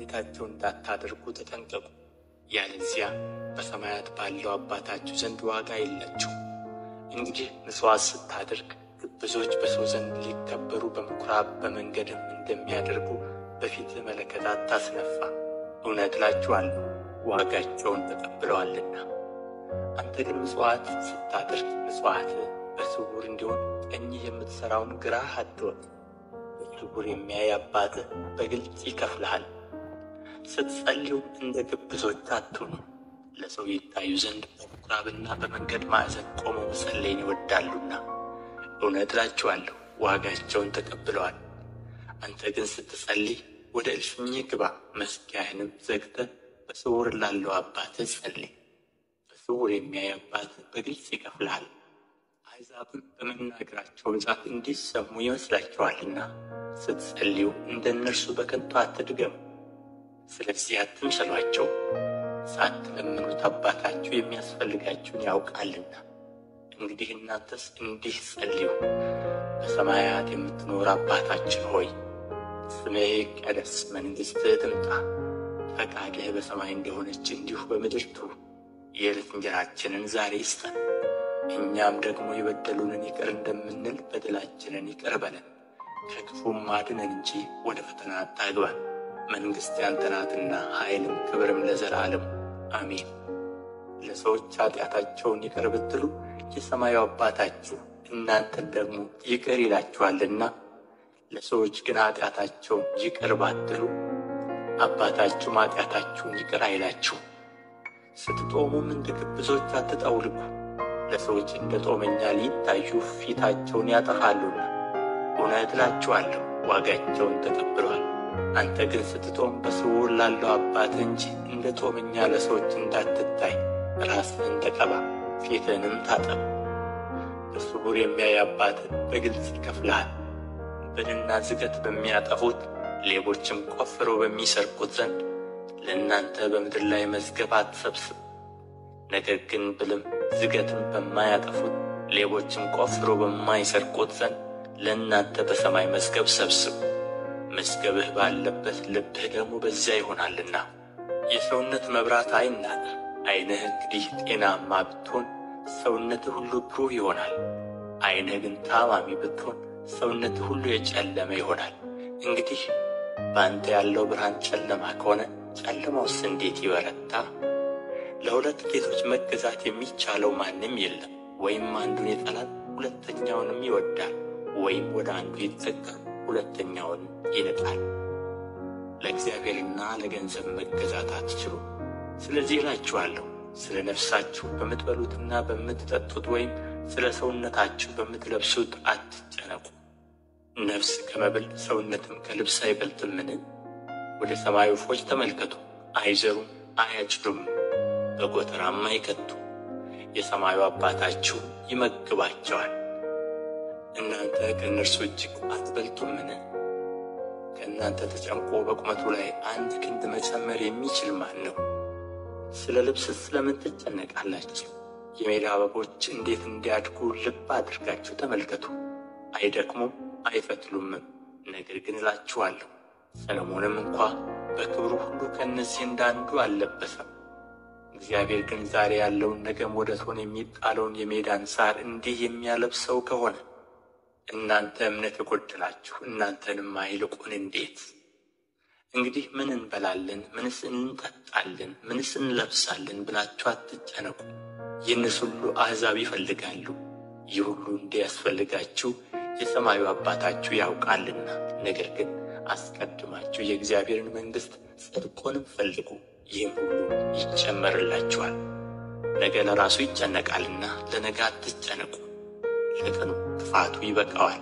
በፊታቸው እንዳታደርጉ ተጠንቀቁ። ያለዚያ በሰማያት ባለው አባታችሁ ዘንድ ዋጋ የላችሁም። እንግዲህ ምጽዋት ስታደርግ ግብዞች በሰው ዘንድ ሊከበሩ በምኵራብ በመንገድም እንደሚያደርጉ በፊትህ መለከት አታስነፋ። እውነት እላችኋለሁ ዋጋቸውን ተቀብለዋልና። አንተ ግን ምጽዋት ስታደርግ ምጽዋትህ በስውር እንዲሆን ቀኝህ የምትሠራውን ግራህ አትወቅ። በስውር የሚያይ አባትህ በግልጽ ይከፍልሃል። ስትጸልዩም እንደ ግብዞች አትሁኑ፣ ለሰው ይታዩ ዘንድ በምኵራብና በመንገድ ማዕዘን ቆመው መጸለይን ይወዳሉና። እውነት እላችኋለሁ ዋጋቸውን ተቀብለዋል። አንተ ግን ስትጸልይ ወደ እልፍኝህ ግባ፣ መዝጊያህንም ዘግተህ በስውር ላለው አባትህ ጸልይ። በስውር የሚያይ አባትህ በግልጽ ይከፍልሃል። አሕዛብም በመናገራቸው ብዛት እንዲሰሙ ይመስላችኋልና ስትጸልዩ እንደ እነርሱ በከንቱ አትድገሙ። ስለዚህ አትምሰሏቸው፣ ሳትለምኑት አባታችሁ የሚያስፈልጋችሁን ያውቃልና። እንግዲህ እናንተስ እንዲህ ጸልዩ። በሰማያት የምትኖር አባታችን ሆይ ስምህ ይቀደስ፣ መንግሥትህ ትምጣ፣ ፈቃድህ በሰማይ እንደሆነች እንዲሁ በምድር ትሁን። የዕለት እንጀራችንን ዛሬ ስጠን፣ እኛም ደግሞ የበደሉንን ይቅር እንደምንል በደላችንን ይቅር በለን፣ ከክፉም አድነን እንጂ ወደ ፈተና አታግባን። መንግሥት ያንተ ናትና ኃይልም ክብርም ለዘላለም አሜን። ለሰዎች ኃጢአታቸውን ይቅር ብትሉ የሰማዩ አባታችሁ እናንተን ደግሞ ይቅር ይላችኋልና። ለሰዎች ግን ኃጢአታቸውን ይቅር ባትሉ አባታችሁም ኃጢአታችሁን ይቅር አይላችሁም። ስትጦሙም እንደ ግብዞች አትጠውልጉ፣ ለሰዎች እንደ ጦመኛ ሊታዩ ፊታቸውን ያጠፋሉና። እውነት እላችኋለሁ ዋጋቸውን ተቀብለዋል። አንተ ግን ስትጦም በስውር ላለው አባትህ እንጂ እንደ ጦመኛ ለሰዎች እንዳትታይ ራስህን ተቀባ፣ ፊትህንም ታጠብ። በስውር የሚያይ አባትህ በግልጽ ይከፍልሃል። ብልና ዝገት በሚያጠፉት ሌቦችም ቆፍረው በሚሰርቁት ዘንድ ለእናንተ በምድር ላይ መዝገብ አትሰብስብ። ነገር ግን ብልም ዝገትም በማያጠፉት ሌቦችም ቆፍረው በማይሰርቁት ዘንድ ለእናንተ በሰማይ መዝገብ ሰብስቡ። መዝገብህ ባለበት ልብህ ደግሞ በዚያ ይሆናልና። የሰውነት መብራት ዓይን ናት። ዓይንህ እንግዲህ ጤናማ ብትሆን ሰውነትህ ሁሉ ብሩህ ይሆናል። ዓይንህ ግን ታማሚ ብትሆን ሰውነትህ ሁሉ የጨለመ ይሆናል። እንግዲህ በአንተ ያለው ብርሃን ጨለማ ከሆነ ጨለማውስ እንዴት ይበረታ? ለሁለት ጌቶች መገዛት የሚቻለው ማንም የለም። ወይም አንዱን ይጠላል ሁለተኛውንም ይወዳል፣ ወይም ወደ አንዱ ይጠጋል ሁለተኛውን ይንቃል። ለእግዚአብሔርና ለገንዘብ መገዛት አትችሉም። ስለዚህ እላችኋለሁ ስለ ነፍሳችሁ በምትበሉትና በምትጠጡት ወይም ስለ ሰውነታችሁ በምትለብሱት አትጨነቁ። ነፍስ ከመብል ሰውነትም ከልብስ አይበልጥምን? ወደ ሰማይ ወፎች ተመልከቱ፣ አይዘሩም አያጭዱም፣ በጎተራም አይከቱ፣ የሰማዩ አባታችሁ ይመግባቸዋል። እናንተ ከእነርሱ እጅግ አትበልጡምን? ከእናንተ ተጨንቆ በቁመቱ ላይ አንድ ክንድ መጨመር የሚችል ማን ነው? ስለ ልብስስ ስለምን ትጨነቃላችሁ? የሜዳ አበቦች እንዴት እንዲያድጉ ልብ አድርጋችሁ ተመልከቱ። አይደክሙም አይፈትሉምም። ነገር ግን እላችኋለሁ ሰሎሞንም እንኳ በክብሩ ሁሉ ከእነዚህ እንዳንዱ አልለበሰም። እግዚአብሔር ግን ዛሬ ያለውን ነገም ወደ እቶን የሚጣለውን የሜዳን ሣር እንዲህ የሚያለብሰው ከሆነ እናንተ እምነት የጎደላችሁ እናንተንማ ይልቁን እንዴት! እንግዲህ ምን እንበላለን፣ ምንስ እንጠጣለን፣ ምንስ እንለብሳለን ብላችሁ አትጨነቁ። ይህንስ ሁሉ አሕዛብ ይፈልጋሉ። ይህ ሁሉ እንዲያስፈልጋችሁ የሰማዩ አባታችሁ ያውቃልና። ነገር ግን አስቀድማችሁ የእግዚአብሔርን መንግሥት ጽድቁንም ፈልጉ፣ ይህም ሁሉ ይጨመርላችኋል። ነገ ለራሱ ይጨነቃልና ለነገ አትጨነቁ፣ ለቀኑ ክፋቱ ይበቃዋል።